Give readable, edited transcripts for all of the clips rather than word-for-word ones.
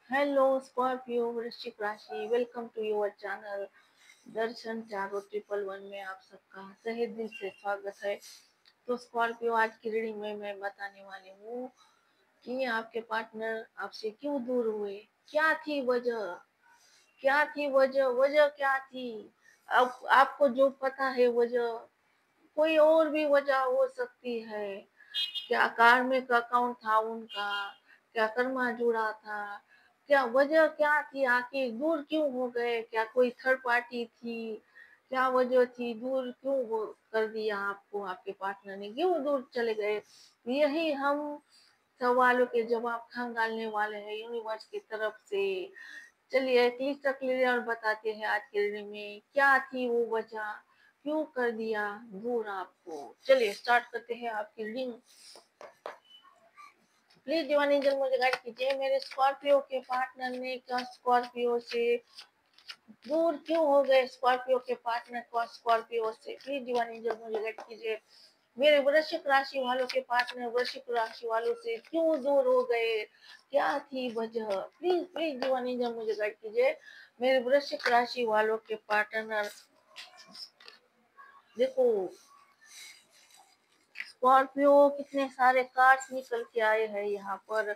Hello Scorpio वृश्चिक राशि, welcome to your channel दर्शन चारों 111 में आप सबका तहे दिल से स्वागत है। तो स्कॉर्पियो, आज की रीडिंग में मैं बताने वाली हूँ कि आपके पार्टनर आपसे क्यों दूर हुए। क्या थी वजह, क्या थी वजह, वजह क्या थी। अब आपको जो पता है वजह, कोई और भी वजह हो सकती है। क्या कार्मिक अकाउंट था उनका, क्या कर्मा जुड़ा था, क्या वजह क्या थी, आखिर दूर क्यों हो गए। क्या कोई थर्ड पार्टी थी, क्या वजह थी, दूर क्यों वो कर दिया आपको, आपके पार्टनर ने क्यों दूर चले गए। यही हम सवालों के जवाब खंगालने वाले हैं यूनिवर्स की तरफ से। चलिए क्लियर बताते हैं आज के रीडिंग में क्या थी वो वजह, क्यों कर दिया दूर आपको। चलिए स्टार्ट करते हैं आपकी रीडिंग। प्लीज डिवाइन एंजल मुझे गाइड कीजिए, मेरे स्कॉर्पियो के पार्टनर ने क्या स्कॉर्पियो से दूर क्यों हो गए। स्कॉर्पियो के पार्टनर को स्कॉर्पियो से प्लीज डिवाइन एंजल मुझे गाइड कीजिए, मेरे वृश्चिक राशि वालों के पार्टनर वृश्चिक राशि वालों से क्यों दूर हो गए। क्या थी वजह, प्लीज प्लीज डिवाइन एंजल मुझे गाइड कीजिए, मेरे वृश्चिक राशि वालों के पार्टनर। देखो स्कॉर्पियो, कितने सारे कार्ड्स निकल के आए हैं यहाँ पर।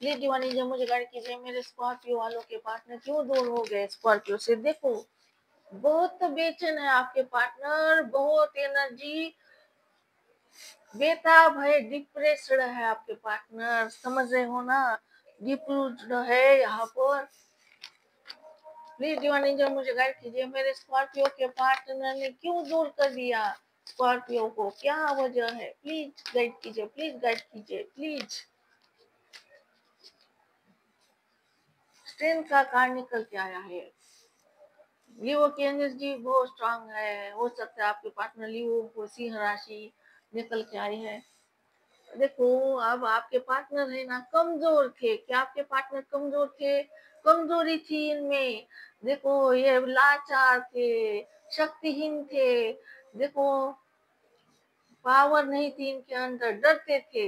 प्लीज दीवानी जब मुझे गाइड कीजिए, मेरे स्कॉर्पियो वालों के पार्टनर क्यों दूर हो गए स्कॉर्पियो से। देखो बहुत बेचैन है आपके पार्टनर, बहुत एनर्जी बेताब है, डिप्रेस्ड है आपके पार्टनर, समझ रहे हो ना, डिप्रेस्ड है यहाँ पर। प्लीज दीवानी जब मुझे गाइड कीजिए, मेरे स्कॉर्पियो के पार्टनर ने क्यों दूर कर दिया स्कॉर्पियो को, क्या वजह है। प्लीज गाइड कीजिए, प्लीज गाइड कीजिए प्लीज। स्ट्रेंथ का कार्ड निकल के आया है। लियो की एनर्जी बहुत स्ट्रांग है, हो सकता है आपके पार्टनर लियो को सिंह राशि निकल के आई है। देखो अब आपके पार्टनर है ना कमजोर थे, क्या आपके पार्टनर कमजोर थे, कमजोरी थी इनमें। देखो ये लाचार थे, शक्तिहीन थे। देखो पावर नहीं थी इनके अंदर, डरते थे,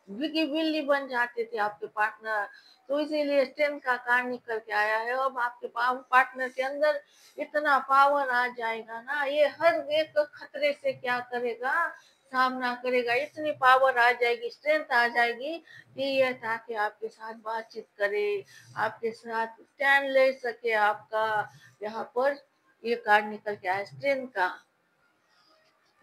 बिगी बिल्ली बन जाते थे आपके पार्टनर। तो इसीलिए स्ट्रेंथ का कार्ड निकल के आया है। अब आपके पार्टनर के अंदर इतना पावर आ जाएगा ना, ये हर एक खतरे से क्या करेगा, सामना करेगा। इतनी पावर आ जाएगी, स्ट्रेंथ आ जाएगी कि ये ताकि आपके साथ बातचीत करे, आपके साथ स्टैंड ले सके आपका। यहाँ पर ये कार्ड निकल के आया स्ट्रेंथ का।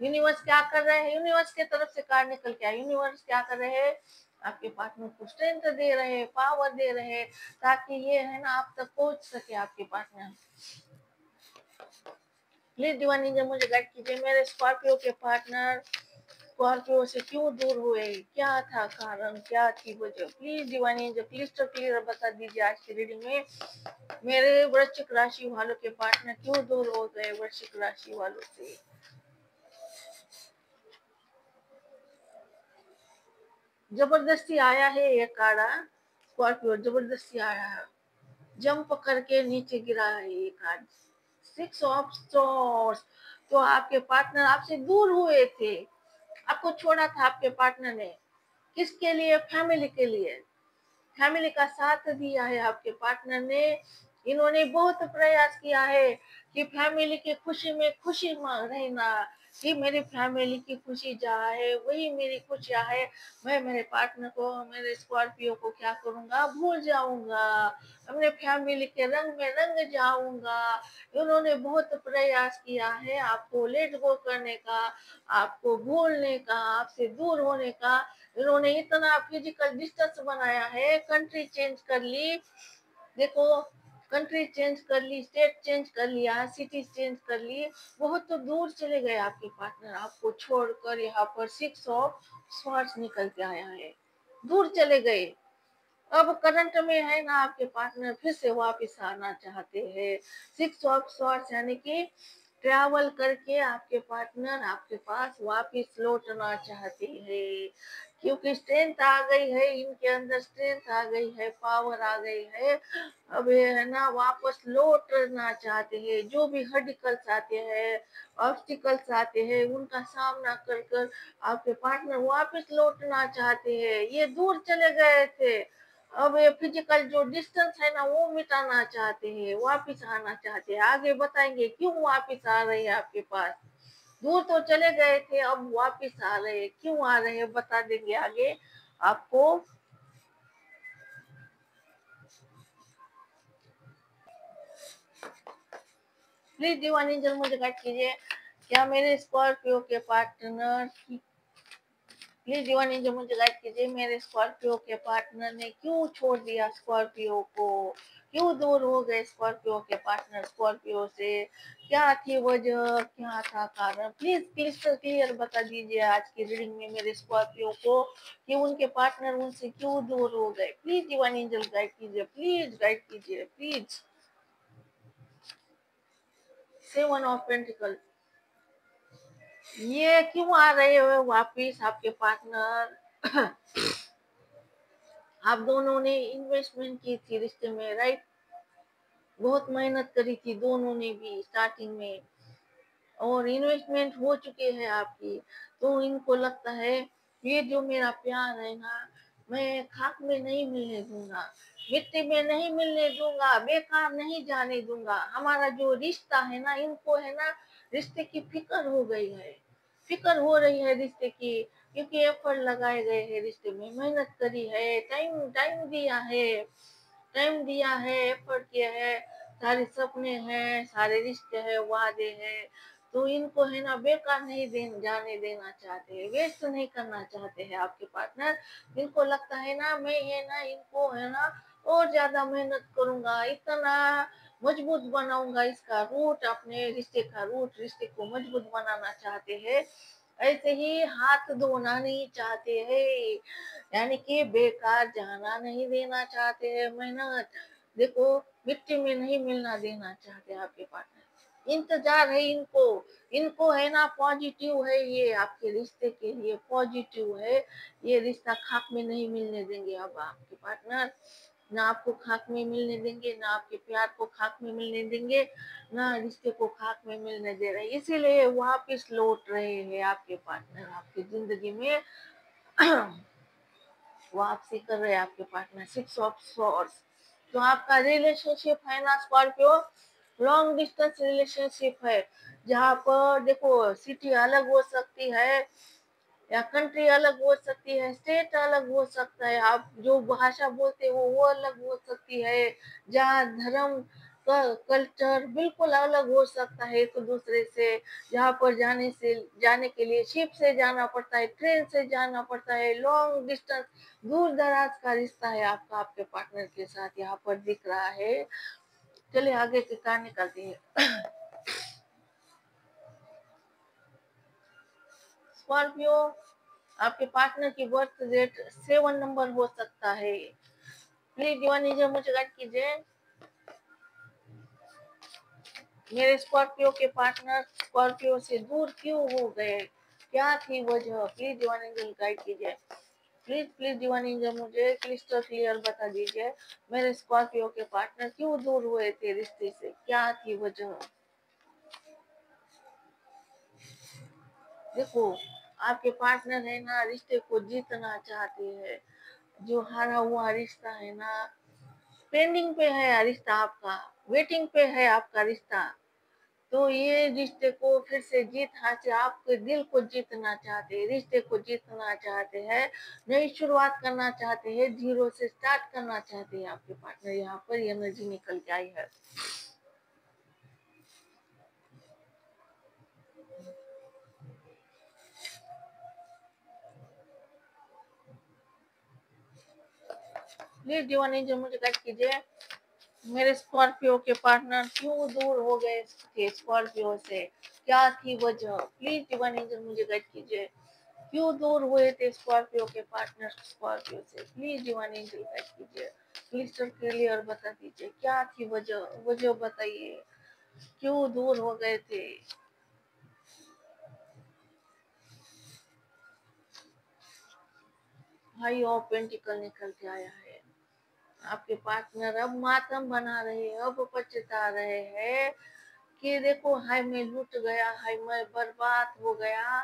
यूनिवर्स क्या कर रहे हैं, यूनिवर्स के तरफ से कार्ड निकल के आया। यूनिवर्स क्या कर रहे हैं, आपके पार्टनर को स्ट्रेंथ दे रहे हैं, पावर दे रहे हैं, ताकि ये है ना आप तक पहुंच सके आपके पार्टनर। प्लीज डिवाइन जब मुझे गाइड कीजिए, मेरे स्कॉर्पियो के पार्टनर स्कॉर्पियो से क्यों दूर हुए, क्या था कारण, क्या थी वजह। प्लीज डिवाइन जब क्लियर बता दीजिए आज की रीडिंग में, मेरे वृश्चिक राशि वालों के पार्टनर क्यों दूर हो गए वृश्चिक राशि वालों से। जबरदस्ती आया है ये कार्ड, स्कॉर्पियो जबरदस्ती आया है, जंप करके नीचे गिरा है ये कार्ड, 6 ऑफ सोर्ड्स। तो आपके पार्टनर आपसे दूर हुए थे, आपको छोड़ा था आपके पार्टनर ने, किसके लिए, फैमिली के लिए। फैमिली का साथ दिया है आपके पार्टनर ने। इन्होंने बहुत प्रयास किया है कि फैमिली की खुशी में खुशी रहना, कि मेरी फैमिली की खुशी जहाँ है वही मेरी खुशियाँ है। मैं मेरे पार्टनर को, मेरे स्कॉर्पियो को क्या करूँगा, भूल जाऊंगा, अपने फैमिली के रंग में रंग जाऊंगा। उन्होंने बहुत प्रयास किया है आपको लेट गो करने का, आपको भूलने का, आपसे दूर होने का। इन्होंने इतना फिजिकल डिस्टेंस बनाया है, कंट्री चेंज कर ली। देखो कंट्री चेंज कर ली, स्टेट चेंज कर लिया, सिटी चेंज कर ली, बहुत तो दूर चले गए आपके पार्टनर आपको छोड़कर। यहाँ पर 6 ऑफ स्वार्ड्स निकल के आया है, दूर चले गए। अब करंट में है ना आपके पार्टनर फिर से वापस आना चाहते हैं। 6 ऑफ स्वार्ड्स यानी कि ट्रैवल करके आपके पार्टनर आपके पास वापस लौटना चाहते हैं, क्योंकि स्ट्रेंथ आ गई है इनके अंदर, स्ट्रेंथ आ गई है, पावर आ गई है। अब ये है ना वापस लौटना चाहते हैं, जो भी हर्डिकल्स आते हैं, ऑब्स्टिकल्स आते हैं, उनका सामना कर कर आपके पार्टनर वापस लौटना चाहते हैं। ये दूर चले गए थे, अब ये फिजिकल जो डिस्टेंस है ना वो मिटाना चाहते हैं, वापिस आना चाहते हैं। आगे बताएंगे क्यों वापिस आ रहे हैं आपके पास। दूर तो चले गए थे, अब वापिस आ रहे हैं, क्यों आ रहे हैं बता देंगे आगे आपको। प्लीज दीवानी एंजल मुझे गाइड कीजिए, क्या मेरे स्कॉर्पियो के पार्टनर, प्लीज दीवानी एंजल मुझे गाइड कीजिए, मेरे स्कॉर्पियो के पार्टनर ने क्यों छोड़ दिया स्कॉर्पियो को, क्यों दूर हो गए स्कॉर्पियो के पार्टनर स्कॉर्पियो से, क्या थी वजह, क्या था कारण। प्लीज क्लिस्टर क्लियर बता दीजिए आज की रीडिंग में मेरे स्कॉर्पियो को कि उनके पार्टनर उनसे क्यों दूर हो गए। प्लीज दीवानी एंजल गाइड कीजिए, प्लीज गाइड कीजिए प्लीज। सेवन ऑफ पेंटिकल, ये क्यों आ रहे हो वापिस आपके पार्टनर। आप दोनों ने इन्वेस्टमेंट की थी रिश्ते में, राइट, बहुत मेहनत करी थी दोनों ने भी स्टार्टिंग में, और इन्वेस्टमेंट हो चुके हैं आपकी। तो इनको लगता है ये जो मेरा प्यार है ना, मैं खाक में नहीं मिलने दूंगा, मिट्टी में नहीं मिलने दूंगा, बेकार नहीं जाने दूंगा। हमारा जो रिश्ता है ना, इनको है ना रिश्ते की फिक्र हो गई है, फिक्र हो रही है रिश्ते की, क्योंकि एफर्ट लगाए गए हैं रिश्ते में, मेहनत करी है, टाइम टाइम दिया है, टाइम दिया है, एफर्ट किया है, सारे सपने हैं, सारे रिश्ते हैं, वादे हैं। तो इनको है ना बेकार नहीं जाने देना चाहते, वेस्ट नहीं करना चाहते हैं आपके पार्टनर। इनको लगता है ना मैं ये ना इनको है ना और ज्यादा मेहनत करूंगा, इतना मजबूत बनाऊंगा इसका रूट, अपने रिश्ते का रूट, रिश्ते को मजबूत बनाना चाहते हैं। ऐसे ही हाथ धोना नहीं चाहते हैं, यानी कि बेकार जाना नहीं देना चाहते हैं मेहनत। देखो, मिट्टी में नहीं मिलना देना चाहते आपके पार्टनर, इंतजार है इनको, इनको है ना पॉजिटिव है, ये आपके रिश्ते के लिए पॉजिटिव है। ये रिश्ता खाक में नहीं मिलने देंगे अब आपके पार्टनर, ना आपको खाक में मिलने देंगे, ना आपके प्यार को खाक में मिलने देंगे, ना रिश्ते को खाक में मिलने दे रहे, इसीलिए वापिस लौट रहे हैं आपके पार्टनर आपकी जिंदगी में। वापसी कर रहे हैं आपके पार्टनर, सिक्स ऑफ सॉर्ड्स। तो आपका रिलेशनशिप है ना स्कॉर्पियो, लॉन्ग डिस्टेंस रिलेशनशिप है, जहाँ पर देखो सिटी अलग हो सकती है, या कंट्री अलग हो सकती है, स्टेट अलग हो सकता है, आप जो भाषा बोलते हो वो अलग हो सकती है, जहाँ धर्म का कल्चर बिल्कुल अलग हो सकता है एक दूसरे से, जहाँ पर जाने के लिए शिप से जाना पड़ता है, ट्रेन से जाना पड़ता है, लॉन्ग डिस्टेंस, दूर दराज का रिश्ता है आपका आपके पार्टनर के साथ यहाँ पर दिख रहा है। चलिए आगे की कहानी करते हैं। स्कॉर्पियो, आपके पार्टनर की बर्थ डेट 7 नंबर हो सकता है। प्लीज दीवानी जी मुझे गाइड कीजिए, मेरे स्कॉर्पियो के पार्टनर स्कॉर्पियो से दूर क्यों हो गए, क्या थी वजह। प्लीज दीवानी जी गाइड कीजिए, प्लीज प्लीज दीवानी जी मुझे क्रिस्टल क्लियर बता दीजिए, मेरे स्कॉर्पियो के पार्टनर क्यों दूर हुए थे रिश्ते से, क्या थी वजह। देखो, आपके पार्टनर है ना रिश्ते को जीतना चाहते हैं, जो हारा हुआ रिश्ता है ना, पेंडिंग पे है रिश्ता आपका, वेटिंग पे है आपका रिश्ता। तो ये रिश्ते को फिर से जीत हासिल, आपके दिल को जीतना चाहते हैं, रिश्ते को जीतना चाहते हैं, नई शुरुआत करना चाहते हैं, जीरो से स्टार्ट करना चाहते हैं आपके पार्टनर। यहाँ पर एनर्जी निकल के आई है। प्लीज दीवानी जी मुझे गाइड कीजिए, मेरे स्कॉर्पियो के पार्टनर क्यों दूर हो गए थे स्कॉर्पियो से, क्या थी वजह। प्लीज दीवानी जी मुझे गाइड कीजिए, क्यों दूर हुए थे स्कॉर्पियो के पार्टनर स्कॉर्पियो से। प्लीज दीवानी जी गाइड कीजिए, क्लिस्टर क्लियर बता दीजिए, क्या थी वजह, वजह बताइए। क्यों दूर हो गए थे? भाई और पेंटिकल निकल के आया है। आपके पार्टनर अब मातम बना रहे हैं, अब पछता रहे हैं कि देखो हाय मैं लूट गया, हाय मैं बर्बाद हो गया।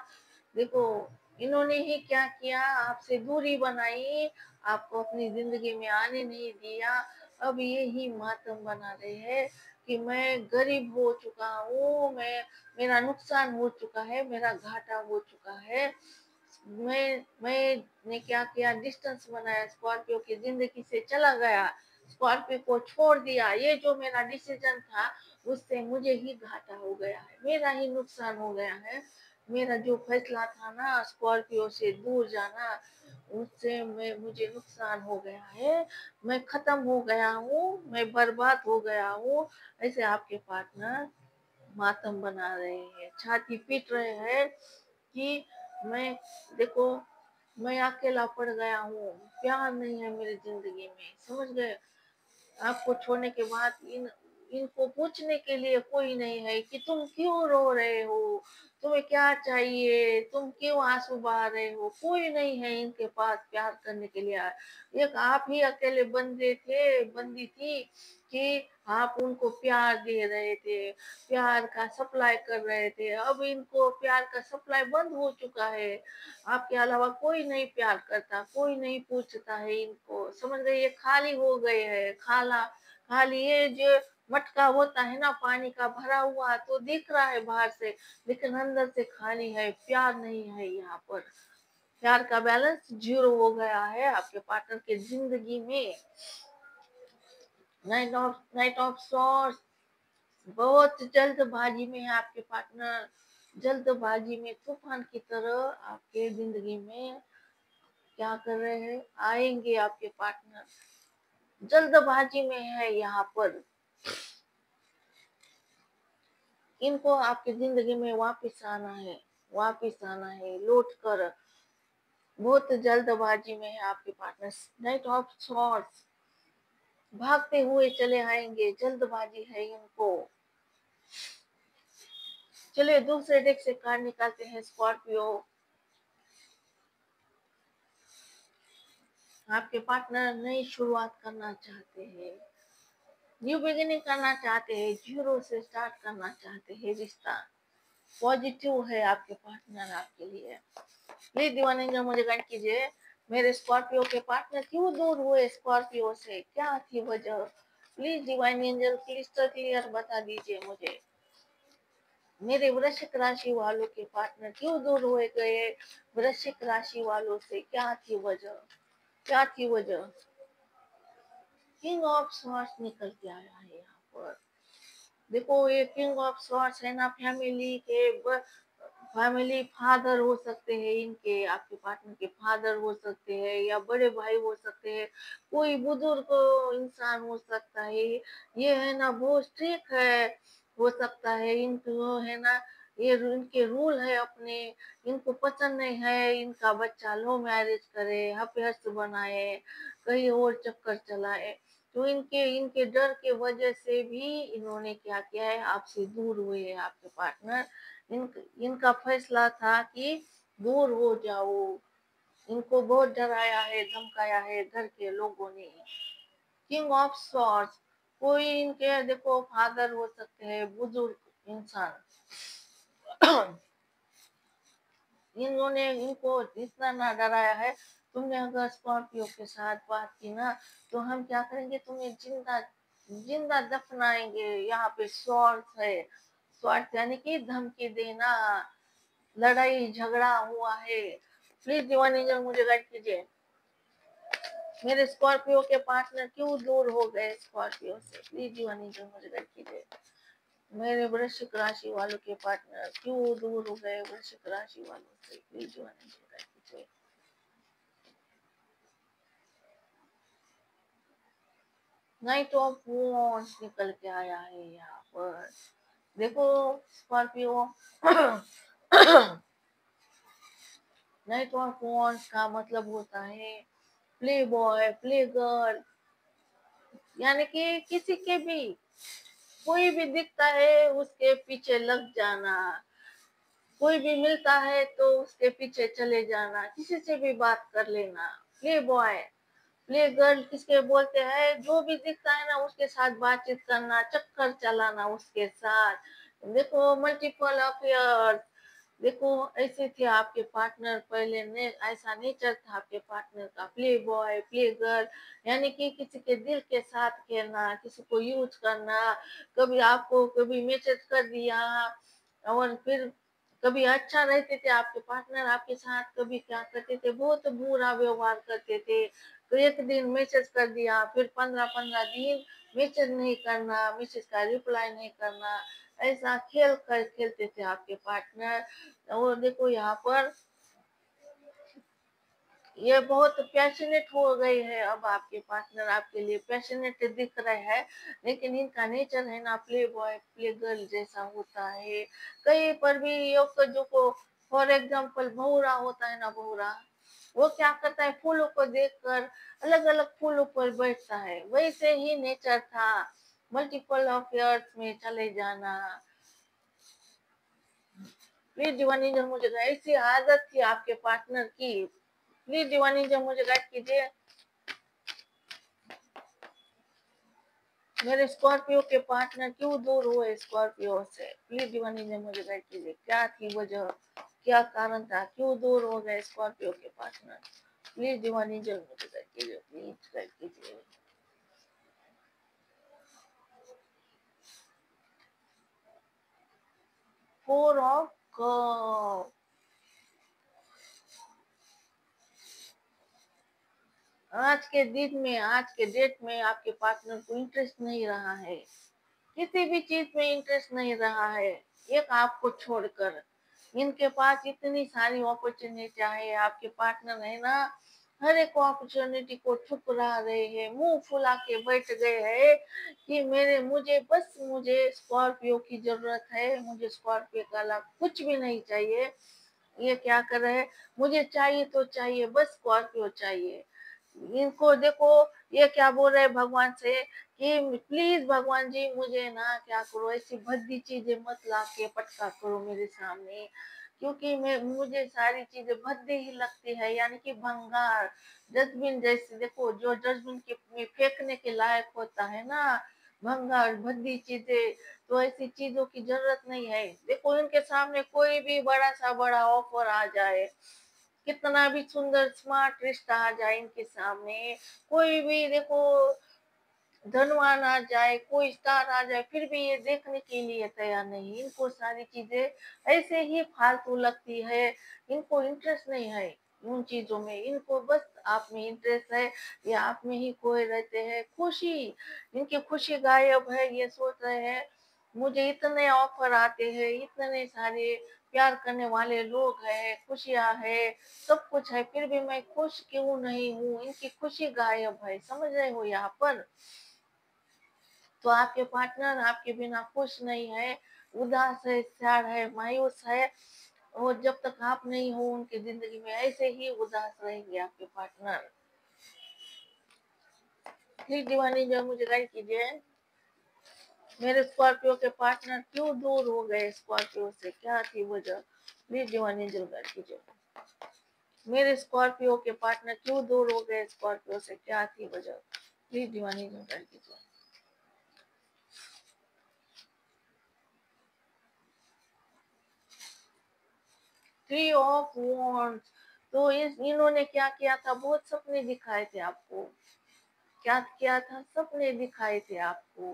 देखो इन्होंने ही क्या किया, आपसे दूरी बनाई, आपको अपनी जिंदगी में आने नहीं दिया। अब ये ही मातम बना रहे हैं कि मैं गरीब हो चुका हूँ, मैं मेरा नुकसान हो चुका है, मेरा घाटा हो चुका है। मैंने क्या किया, डिस्टेंस बनाया, स्कॉर्पियो की जिंदगी से चला गया, स्कॉर्पियो को छोड़ दिया। ये जो मेरा डिसीजन था उससे मुझे ही घाटा हो गया है, मेरा ही नुकसान हो गया है। मेरा जो फैसला था ना स्कॉर्पियो से दूर जाना, उससे मुझे नुकसान हो गया है, मैं खत्म हो गया हूँ, मैं बर्बाद हो गया हूँ। ऐसे आपके पार्टनर मातम बना रहे हैं, छाती पीट रहे हैं कि मैं देखो मैं अकेला पड़ गया हूँ, प्यार नहीं है मेरी जिंदगी में, समझ गए? आपको छोड़ने के बाद इनको पूछने के लिए कोई नहीं है कि तुम क्यों रो रहे हो, तुम्हें क्या चाहिए, तुम क्यों आंसू बहा रहे हो, कोई नहीं है इनके पास प्यार करने के लिए। एक आप ही अकेले बंदी थी कि आप उनको प्यार दे रहे थे, प्यार का सप्लाई कर रहे थे। अब इनको प्यार का सप्लाई बंद हो चुका है, आपके अलावा कोई नहीं प्यार करता, कोई नहीं पूछता है इनको, समझ गए? ये खाली हो गए हैं, खाली ये जो मटका होता है ना पानी का भरा हुआ तो दिख रहा है बाहर से, लेकिन अंदर से खाली है, प्यार नहीं है यहाँ पर। प्यार का बैलेंस जीरो हो गया है आपके पार्टनर के जिंदगी में। नाइट ऑफ सॉर्ट्स, बहुत जल्दबाजी में है आपके पार्टनर, जल्दबाजी में तूफान की तरह आपके जिंदगी में क्या कर रहे हैं, आएंगे आपके पार्टनर, जल्दबाजी में है यहाँ पर। इनको आपकी जिंदगी में वापिस आना है लौट कर, बहुत जल्दबाजी में है आपके पार्टनर। नाइट ऑफ सॉर्ट्स, भागते हुए चले आएंगे, जल्दबाजी है इनको। चलिए दूसरे डेक से कार्ड निकालते हैं स्कॉर्पियो। आपके पार्टनर नई शुरुआत करना चाहते हैं, न्यू बिगिनिंग करना चाहते हैं, जीरो से स्टार्ट करना चाहते हैं रिश्ता। पॉजिटिव है आपके पार्टनर आपके लिए। प्लीज डिवाइन एंजल मुझे गाइड कीजिए, मेरे स्कॉर्पियो के पार्टनर क्यों दूर हुए स्कॉर्पियो से, क्या थी वजह? Please divine angel clyster clear बता दीजिए मुझे। मेरे वृश्चिक राशि वालों के पार्टनर क्यों दूर हुए गए, वृश्चिक राशि वालों से क्या थी वजह, क्या थी वजह? किंग ऑफ स्वॉर्ड्स निकल के आया है यहाँ पर। देखो ये किंग ऑफ स्वॉर्ड्स है ना, फैमिली फादर हो सकते हैं इनके, आपके पार्टनर के फादर हो सकते हैं या बड़े भाई हो सकते हैं, कोई बुजुर्ग इंसान हो सकता है। ये है ना बहुत स्ट्रिक्ट है, हो सकता है इनको है ना, ये इनके रूल है अपने, इनको पसंद नहीं है इनका बच्चा लो मैरिज करे, हपहस बनाए, कहीं और चक्कर चलाए। तो इनके इनके डर के वजह से भी इन्होंने क्या किया है, आपसे दूर हुए हैं आपके पार्टनर। इनका फैसला था कि दूर हो जाओ, इनको बहुत डराया है धमकाया है घर के लोगों ने। किंग ऑफ सॉर्ड्स, कोई इनके देखो फादर हो सकते हैं, बुजुर्ग इंसान। इन्होंने इनको इतना ना डराया है, तुमने अगर स्कॉर्पियो के साथ बात की ना तो हम क्या करेंगे, तुम्हें जिंदा जिंदा दफनाएंगे। यहाँ पे स्वार्थ है, स्वार्थ यानी कि धमकी देना, लड़ाई झगड़ा हुआ है। प्लीज डिवाइन एंजल मुझे गाइड कीजिए, मेरे स्कॉर्पियो के पार्टनर क्यों दूर हो गए स्कॉर्पियो से, प्लीज डिवाइन एंजल मुझे गाइड कीजिए। मेरे वृश्चिक राशि वालों के पार्टनर क्यों दूर हो गए वृश्चिक राशि वालों से, प्लीज डिवाइन एंजल गाइड कीजिए। नाइट ऑफ वॉन्ड्स निकल के आया है यहाँ पर। देखो स्कॉर्पियो, नाइट ऑफ वॉन्ड्स का मतलब होता है प्ले बॉय, प्ले गर्ल, यानी कि किसी के भी कोई भी दिखता है उसके पीछे लग जाना, कोई भी मिलता है तो उसके पीछे चले जाना, किसी से भी बात कर लेना। प्ले बॉय, प्ले गर्ल किसके बोलते हैं, जो भी दिखता है ना उसके साथ बातचीत करना, चक्कर चलाना उसके साथ। देखो मल्टीपल अफेयर, देखो ऐसे थे आपके पार्टनर पहले ने, ऐसा नेचर था आपके पार्टनर का, प्ले बॉय प्ले गर्ल, यानी कि किसी के दिल के साथ खेलना, किसी को यूज करना, कभी आपको कभी मैसेज कर दिया, और फिर कभी अच्छा रहते थे आपके पार्टनर आपके साथ, कभी क्या करते थे बहुत बुरा व्यवहार करते थे। तो एक दिन मैसेज कर दिया, फिर 15-15 दिन मैसेज नहीं करना, मैसेज का रिप्लाई नहीं करना, ऐसा खेल कर खेलते थे आपके पार्टनर। और देखो यहाँ पर ये बहुत पैशनेट हो गए हैं, अब आपके पार्टनर आपके लिए पैशनेट दिख रहे हैं, लेकिन इनका नेचर है ना प्ले बॉय प्ले गर्ल जैसा होता है। कहीं पर भी योग जो को, फॉर एग्जाम्पल भौरा होता है ना, भौरा वो क्या करता है, फूलों को देखकर अलग अलग फूलों पर बैठता है, वैसे ही नेचर था, मल्टीपल अफेयर्स में चले जाना। प्लीज दीवानी जब मुझे ऐसी आदत थी आपके पार्टनर की, प्लीज दीवानी जब मुझे गाइड कीजिए। मेरे स्कॉर्पियो के पार्टनर क्यों दूर हुए स्कॉर्पियो से, प्लीज दीवानी जब मुझे गाइड कीजिए, क्या थी वजह, क्या कारण था, क्यों दूर हो गए स्कॉर्पियो के पार्टनर, प्लीज दीवानी जब मुझे गाइड कीजिए, प्लीज गाइड कीजिए। 4 ऑफ आज के दिन में, आज के डेट में आपके पार्टनर को इंटरेस्ट नहीं रहा है, किसी भी चीज में इंटरेस्ट नहीं रहा है, एक आपको छोड़कर। इनके पास इतनी सारी अपॉर्चुनिटी है, आपके पार्टनर है ना, हर एक अपॉर्चुनिटी को ठुकरा रहे हैं, मुंह फुला के बैठ गए हैं कि मेरे मुझे बस मुझे स्कॉर्पियो की जरूरत है, मुझे स्कॉर्पियो का अलावा कुछ भी नहीं चाहिए। ये क्या कर रहे हैं, मुझे चाहिए तो चाहिए, बस स्कॉर्पियो चाहिए। इनको देखो, ये क्या बोल रहे हैं भगवान से कि प्लीज भगवान जी मुझे ना क्या करो, ऐसी भद्दी चीजें मत ला के पटका करो मेरे सामने, क्योंकि मैं मुझे सारी चीजें भद्दी ही लगती है, यानी कि भंगार, डस्टबिन जैसे, देखो जो डस्टबिन के में फेंकने के लायक होता है ना, भंगार भद्दी चीजें, तो ऐसी चीजों की जरूरत नहीं है। देखो इनके सामने कोई भी बड़ा सा बड़ा ऑफर आ जाए, कितना भी सुंदर स्मार्ट रिश्ता आ जाए इनके सामने, कोई भी देखो धनवान आ जाए, कोई स्टार आ जाए, फिर भी ये देखने के लिए तैयार नहीं, इनको सारी चीजें ऐसे ही फालतू लगती है, इनको इंटरेस्ट नहीं है उन चीजों में, इनको बस आप में इंटरेस्ट है, या आप में ही खोए रहते हैं, खुशी, इनकी खुशी गायब है, ये सोच रहे हैं मुझे इतने ऑफर आते हैं, इतने सारे प्यार करने वाले लोग हैं, खुशियां है, सब कुछ है, फिर भी मैं खुश क्यों नहीं हूँ, इनकी खुशी गायब है, समझ रहे हो यहाँ पर। तो आपके पार्टनर आपके बिना खुश नहीं है, उदास है, सैड है, मायूस है, और जब तक आप नहीं हो उनकी जिंदगी में ऐसे ही उदास रहेंगे आपके पार्टनर। प्लीज दीवानी जो मुझे गाइड कीजिए, मेरे स्कॉर्पियो के पार्टनर क्यों दूर हो गए स्कॉर्पियो से, क्या थी वजह, प्लीज दीवानी जो गाइड कीजिए, मेरे स्कॉर्पियो के पार्टनर क्यों दूर हो गए स्कॉर्पियो से, क्या थी वजह, प्लीज दीवानी जो गाइड कीजिए। 3 ऑफ वॉन्ड्स, तो इस इन्होंने क्या किया था, बहुत सपने दिखाए थे आपको, क्या किया था, सपने दिखाए थे आपको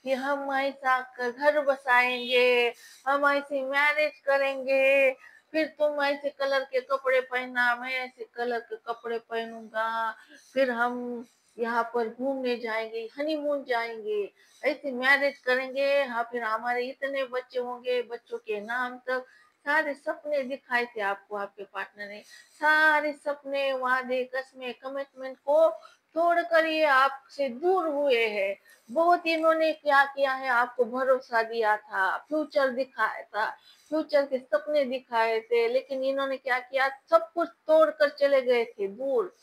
कि हम ऐसा घर बसाएंगे, हम ऐसी मैरिज करेंगे, फिर तुम ऐसे कलर के कपड़े पहनना, मैं ऐसे कलर के कपड़े पहनूंगा, फिर हम यहाँ पर घूमने जाएंगे, हनीमून जाएंगे, ऐसी मैरिज करेंगे, हाँ फिर हमारे इतने बच्चे होंगे, बच्चों के नाम तक, सारे सपने दिखाए थे आपको आपके पार्टनर ने, सारे सपने वादे कस्में कमिटमेंट को तोड़कर ये आपसे दूर हुए हैं। बहुत इन्होंने क्या किया है, आपको भरोसा दिया था, फ्यूचर दिखाया था, फ्यूचर के सपने दिखाए थे, लेकिन इन्होंने क्या किया, सब कुछ तोड़कर चले गए थे दूर।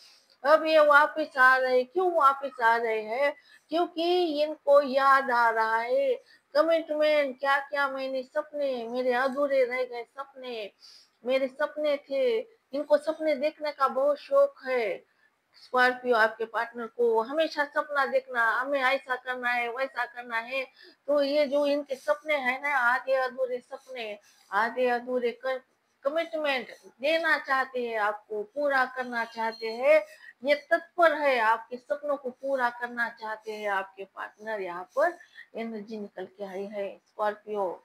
अब ये वापस आ रहे, क्यों वापस आ रहे हैं? क्योंकि इनको याद आ रहा है कमिटमेंट, क्या-क्या मैंने सपने, मेरे अधूरे रह गए सपने, मेरे सपने थे, इनको सपने देखने का बहुत शौक है। स्कॉर्पियो आपके पार्टनर को हमेशा सपना देखना, हमें ऐसा करना है, वैसा करना है, तो ये जो इनके सपने हैं ना, आधे अधूरे सपने, आधे अधूरे कमिटमेंट देना चाहते हैं, आपको पूरा करना चाहते हैं, ये तत्पर है, आपके सपनों को पूरा करना चाहते हैं आपके पार्टनर। यहाँ पर एनर्जी निकल के आई है स्कॉर्पियो।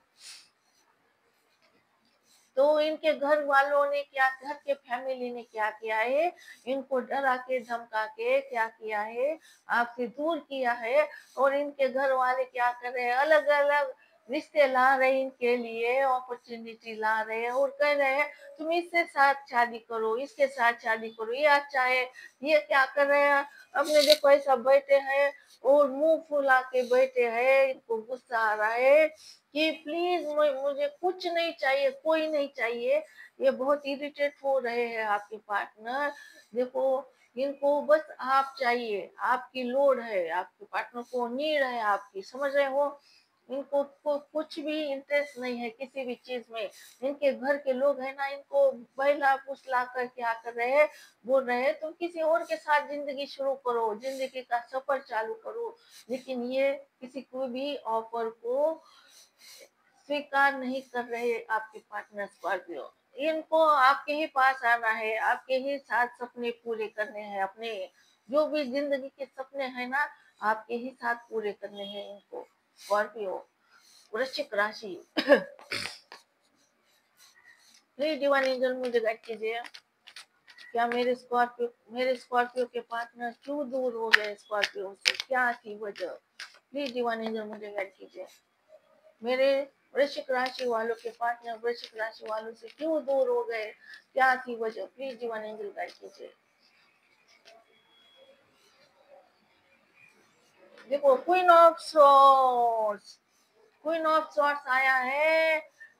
तो इनके घर वालों ने क्या, घर के फैमिली ने क्या किया है, इनको डरा के धमका के क्या किया है, आपसे दूर किया है। और इनके घर वाले क्या कर रहे हैं, अलग अलग रिश्ते ला रहे हैं, इनके लिए अपॉर्चुनिटी ला रहे हैं और कह रहे हैं तुम इसके साथ शादी करो, इसके साथ शादी करो, ये अच्छा है। ये क्या कर रहे हैं, अपने देखो ऐसा बैठे हैं और मुंह फुला के बैठे हैं, इनको गुस्सा आ रहा है कि प्लीज मुझे कुछ नहीं चाहिए, कोई नहीं चाहिए। ये बहुत इरिटेट हो रहे हैं आपके पार्टनर। देखो, इनको बस आप चाहिए, आपकी लोड है, आपके पार्टनर को नीड है आपकी, समझ रहे हो? इनको को कुछ भी इंटरेस्ट नहीं है किसी भी चीज में। इनके घर के लोग है ना, इनको बहला फुसला कर क्या कर रहे हैं, बोल रहे हैं तुम किसी और के साथ जिंदगी शुरू करो, जिंदगी का सफर चालू करो। लेकिन ये किसी को भी ऑफर को स्वीकार नहीं कर रहे आपके पार्टनर स्कॉर्पियो। इनको आपके ही पास आना है, आपके ही साथ सपने पूरे करने हैं, अपने जो भी जिंदगी के सपने हैं ना, आपके ही साथ पूरे करने हैं इनको। स्कॉर्पियो, वृश्चिक राशि। प्लीज डिवाइन एंजल मुझे गाइड कीजिए, क्या मेरे स्कॉर्पियो के पार्टनर क्यों दूर हो गए स्कॉर्पियो से, क्या थी वजह? प्लीज डिवाइन एंजल मुझे गाइड कीजिए, मेरे वृश्चिक राशि वालों के पार्टनर वृश्चिक राशि वालों से क्यों दूर हो गए, क्या थी वजह? प्लीज डिवाइन एंजल गाइड कीजिए। देखो, queen of swords, queen of swords आया है।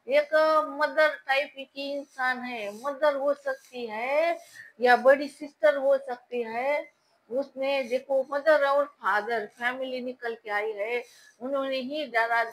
एक मदर टाइप की इंसान है, मदर हो सकती है या बड़ी सिस्टर हो सकती है। उसने देखो, मदर और फादर फैमिली निकल के आई है, उन्होंने ही डरा